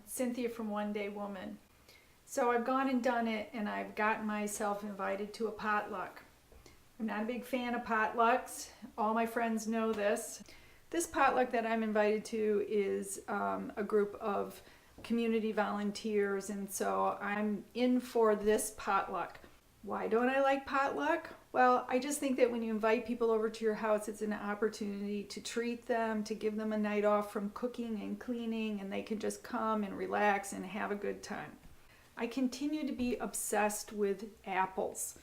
everyone. Cynthia from One Day Woman. So I've gone and done it, and I've gotten myself invited to a potluck. I'm not a big fan of potlucks. All my friends know this. This potluck that I'm invited to is a group of community volunteers, and so I'm in for this potluck. Why don't I like potluck? Well, I just think that when you invite people over to your house, it's an opportunity to treat them, to give them a night off from cooking and cleaning, and they can just come and relax and have a good time. I continue to be obsessed with apples.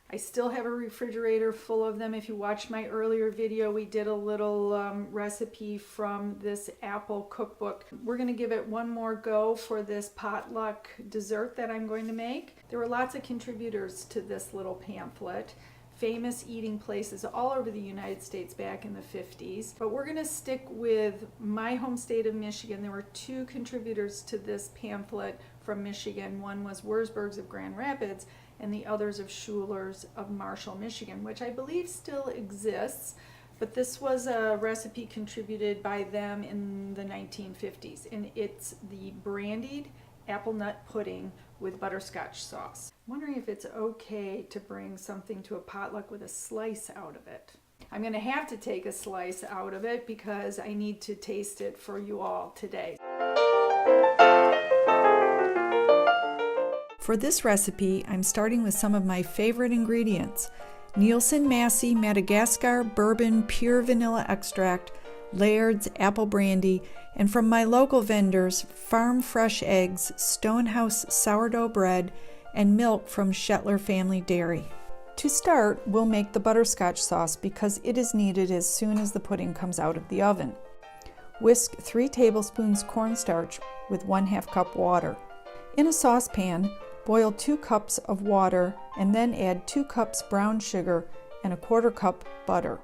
I still have a refrigerator full of them. If you watched my earlier video, we did a little recipe from this apple cookbook. We're going to give it one more go for this potluck dessert that I'm going to make. There were lots of contributors to this little pamphlet. Famous eating places all over the United States back in the 50s. But we're going to stick with my home state of Michigan. There were two contributors to this pamphlet from Michigan. One was Wurzburg's of Grand Rapids, and the others of Schuler's of Marshall, Michigan, which I believe still exists. But this was a recipe contributed by them in the 1950s, and it's the Brandied Apple Nut Pudding with butterscotch sauce. I'm wondering if it's okay to bring something to a potluck with a slice out of it. I'm going to have to take a slice out of it because I need to taste it for you all today. For this recipe, I'm starting with some of my favorite ingredients: Nielsen Massey Madagascar Bourbon Pure Vanilla Extract, Laird's Apple Brandy, and from my local vendors, Farm Fresh Eggs, Stonehouse Sourdough Bread, and milk from Shetler Family Dairy. To start, we'll make the butterscotch sauce because it is needed as soon as the pudding comes out of the oven. Whisk 3 tablespoons cornstarch with 1/2 cup water. In a saucepan, boil 2 cups of water and then add 2 cups brown sugar and 1/4 cup butter.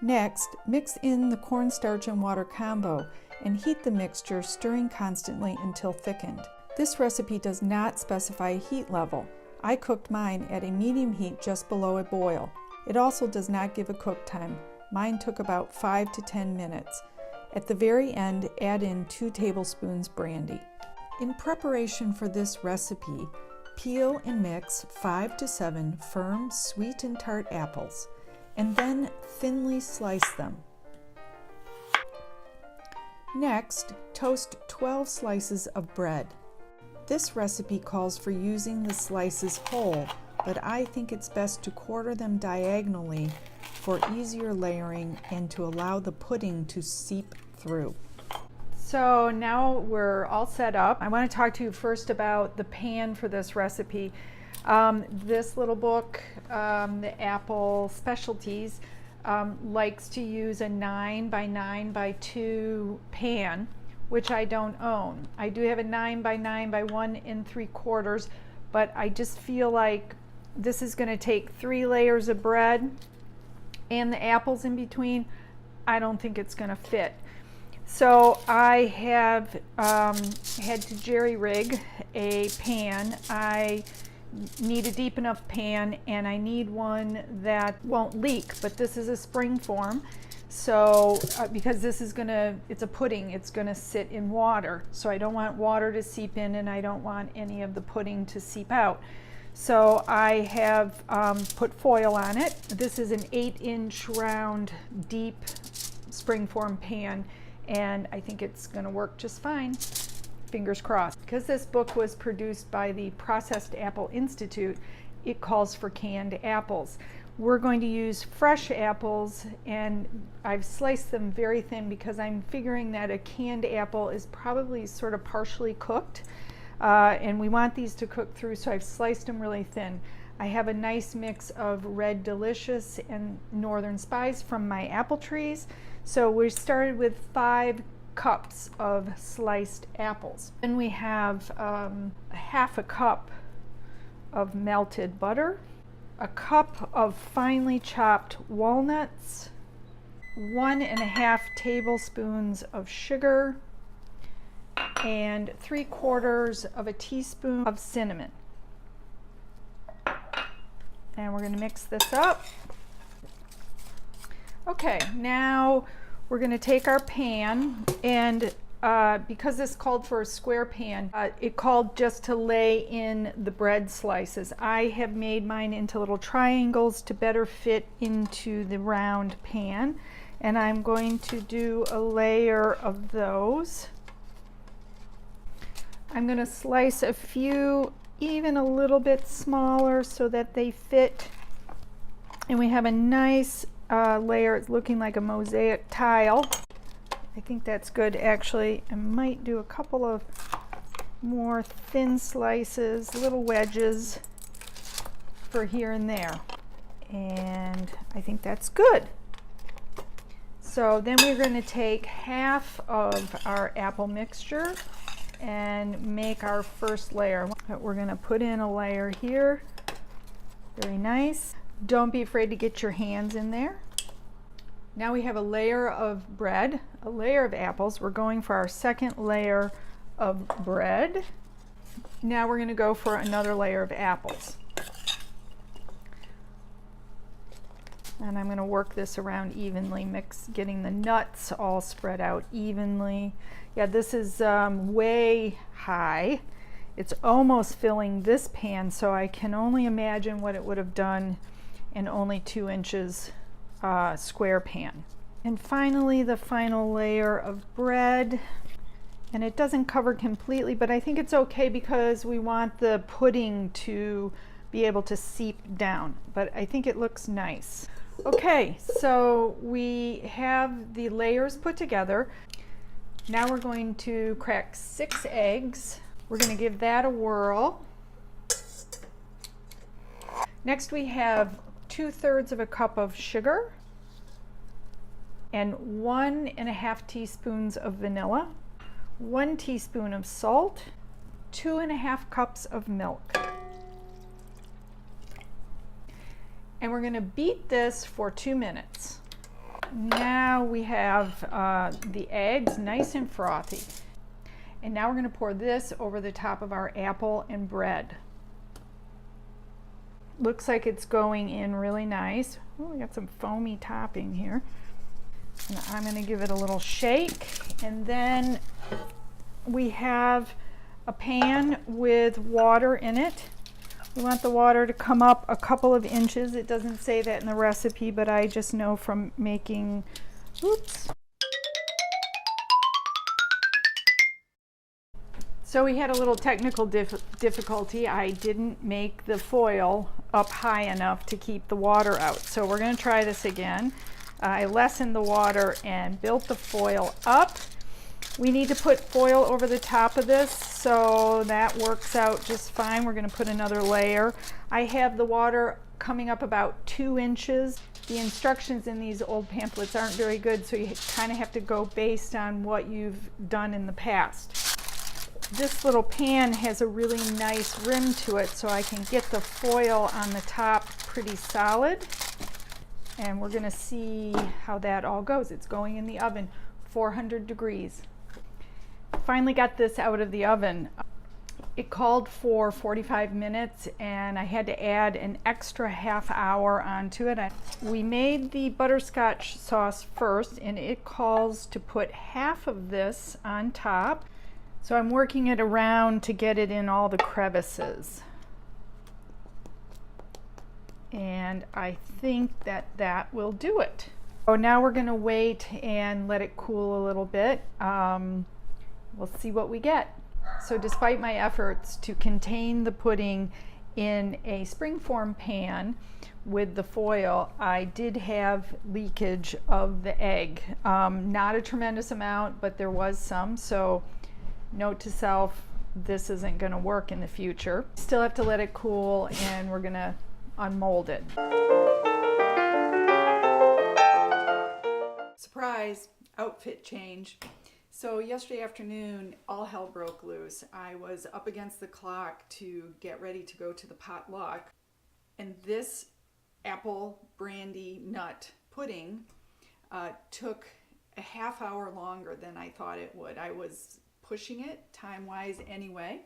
Next, mix in the cornstarch and water combo and heat the mixture, stirring constantly until thickened. This recipe does not specify a heat level. I cooked mine at a medium heat just below a boil. It also does not give a cook time. Mine took about 5 to 10 minutes. At the very end, add in 2 tablespoons brandy. In preparation for this recipe, peel and mix 5 to 7 firm, sweet and tart apples, and then thinly slice them. Next, toast 12 slices of bread. This recipe calls for using the slices whole, but I think it's best to quarter them diagonally for easier layering and to allow the pudding to seep through. So now we're all set up. I want to talk to you first about the pan for this recipe. This little book, the Apple Specialties, likes to use a 9 by 9 by 2 pan, which I don't own. I do have a 9 by 9 by 1 3/4, but I just feel like this is going to take 3 layers of bread and the apples in between. I don't think it's going to fit. So I have had to jerry-rig a pan. I need a deep enough pan, and I need one that won't leak, but this is a spring form. So because this is it's a pudding, it's gonna sit in water. So I don't want water to seep in, and I don't want any of the pudding to seep out. So I have put foil on it. This is an 8-inch round, deep springform pan, and I think it's gonna work just fine. Fingers crossed. Because this book was produced by the Processed Apple Institute, it calls for canned apples. We're going to use fresh apples, and I've sliced them very thin because I'm figuring that a canned apple is probably sort of partially cooked, and we want these to cook through, so I've sliced them really thin. I have a nice mix of Red Delicious and Northern Spice from my apple trees. So we started with 5 cups of sliced apples. Then we have 1/2 cup of melted butter, 1 cup of finely chopped walnuts, 1½ tablespoons of sugar, and 3/4 of a teaspoon of cinnamon. And we're going to mix this up. Okay, now we're going to take our pan, and because this called for a square pan, it called just to lay in the bread slices. I have made mine into little triangles to better fit into the round pan, and I'm going to do a layer of those. I'm going to slice a few even a little bit smaller so that they fit, and we have a nice layer. It's looking like a mosaic tile. I think that's good. Actually, I might do a couple of more thin slices, little wedges for here and there, and I think that's good. So then we're going to take half of our apple mixture and make our first layer. We're going to put in a layer here. Very nice. Don't be afraid to get your hands in there. Now we have a layer of bread, a layer of apples. We're going for our second layer of bread. Now we're going to go for another layer of apples. And I'm going to work this around evenly, getting the nuts all spread out evenly. Yeah, this is way high. It's almost filling this pan, so I can only imagine what it would have done in only 2 inches square pan. And finally, the final layer of bread. And it doesn't cover completely, but I think it's okay because we want the pudding to be able to seep down. But I think it looks nice. Okay, so we have the layers put together. Now we're going to crack 6 eggs. We're going to give that a whirl. Next we have 2/3 of a cup of sugar and 1½ teaspoons of vanilla, 1 teaspoon of salt, 2½ cups of milk. And we're going to beat this for 2 minutes. Now we have the eggs nice and frothy. And now we're going to pour this over the top of our apple and bread. Looks like it's going in really nice. Oh, we got some foamy topping here. And I'm going to give it a little shake. And then we have a pan with water in it. We want the water to come up a couple of inches. It doesn't say that in the recipe, but I just know from making, oops. So we had a little technical difficulty. I didn't make the foil up high enough to keep the water out. So we're going to try this again. I lessened the water and built the foil up. We need to put foil over the top of this, so that works out just fine. We're going to put another layer. I have the water coming up about 2 inches. The instructions in these old pamphlets aren't very good, so you kind of have to go based on what you've done in the past. This little pan has a really nice rim to it, so I can get the foil on the top pretty solid. And we're going to see how that all goes. It's going in the oven, 400 degrees. Finally got this out of the oven. It called for 45 minutes and I had to add an extra ½ hour onto it. We made the butterscotch sauce first, and it calls to put half of this on top. So I'm working it around to get it in all the crevices. And I think that that will do it. So now we're going to wait and let it cool a little bit. We'll see what we get. So despite my efforts to contain the pudding in a springform pan with the foil, I did have leakage of the egg. Not a tremendous amount, but there was some. So note to self, this isn't going to work in the future. Still have to let it cool, and we're going to unmold it. Surprise, outfit change. So yesterday afternoon, all hell broke loose. I was up against the clock to get ready to go to the potluck, and this apple brandy nut pudding took a ½ hour longer than I thought it would. I was pushing it time-wise anyway,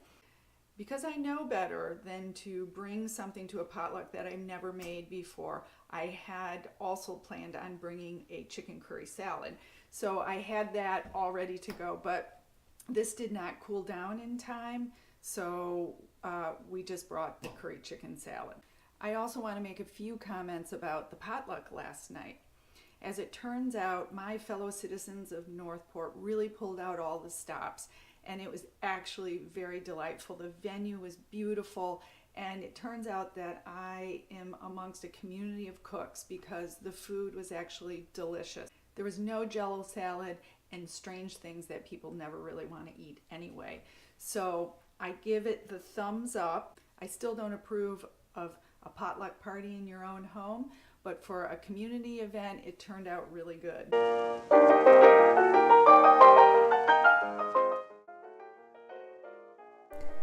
because I know better than to bring something to a potluck that I've never made before. I had also planned on bringing a chicken curry salad. So I had that all ready to go, but This did not cool down in time, so we just brought the curry chicken salad. I also want to make a few comments about the potluck last night. As it turns out, my fellow citizens of Northport really pulled out all the stops, and it was actually very delightful. The venue was beautiful, and it turns out that I am amongst a community of cooks because the food was actually delicious. There was no Jell-O salad and strange things that people never really want to eat anyway. So I give it the thumbs up. I still don't approve of a potluck party in your own home, but for a community event, it turned out really good.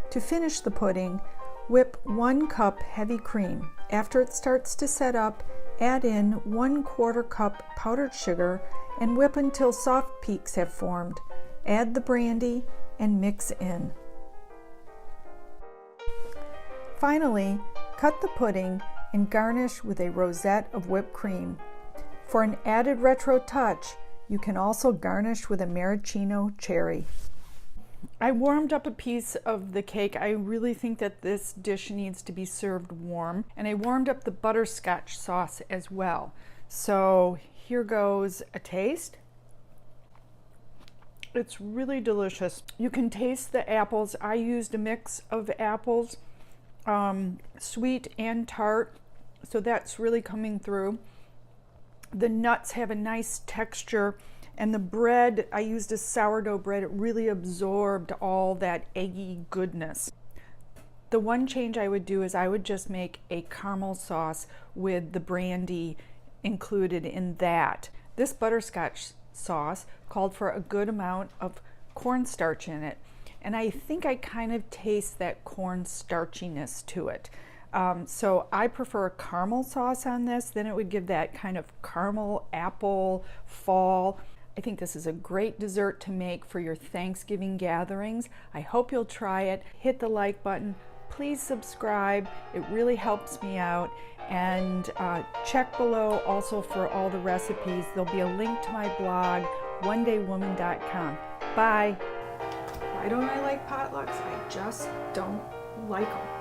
To finish the pudding, whip 1 cup heavy cream. After it starts to set up, add in 1/4 cup powdered sugar and whip until soft peaks have formed. Add the brandy and mix in. Finally, cut the pudding and garnish with a rosette of whipped cream. For an added retro touch, you can also garnish with a maraschino cherry. I warmed up a piece of the cake. I really think that this dish needs to be served warm. And I warmed up the butterscotch sauce as well. So here goes a taste. It's really delicious. You can taste the apples. I used a mix of apples, sweet and tart. So that's really coming through. The nuts have a nice texture. And the bread, I used a sourdough bread. It really absorbed all that eggy goodness. The one change I would do is I would just make a caramel sauce with the brandy included in that. This butterscotch sauce called for a good amount of cornstarch in it. And I think I kind of taste that corn starchiness to it. So I prefer a caramel sauce on this. Then it would give that kind of caramel apple fall. I think this is a great dessert to make for your Thanksgiving gatherings. I hope you'll try it. Hit the like button. Please subscribe. It really helps me out. And check below also for all the recipes. There'll be a link to my blog, onedaywoman.com. Bye. Why don't I like potlucks? I just don't like them.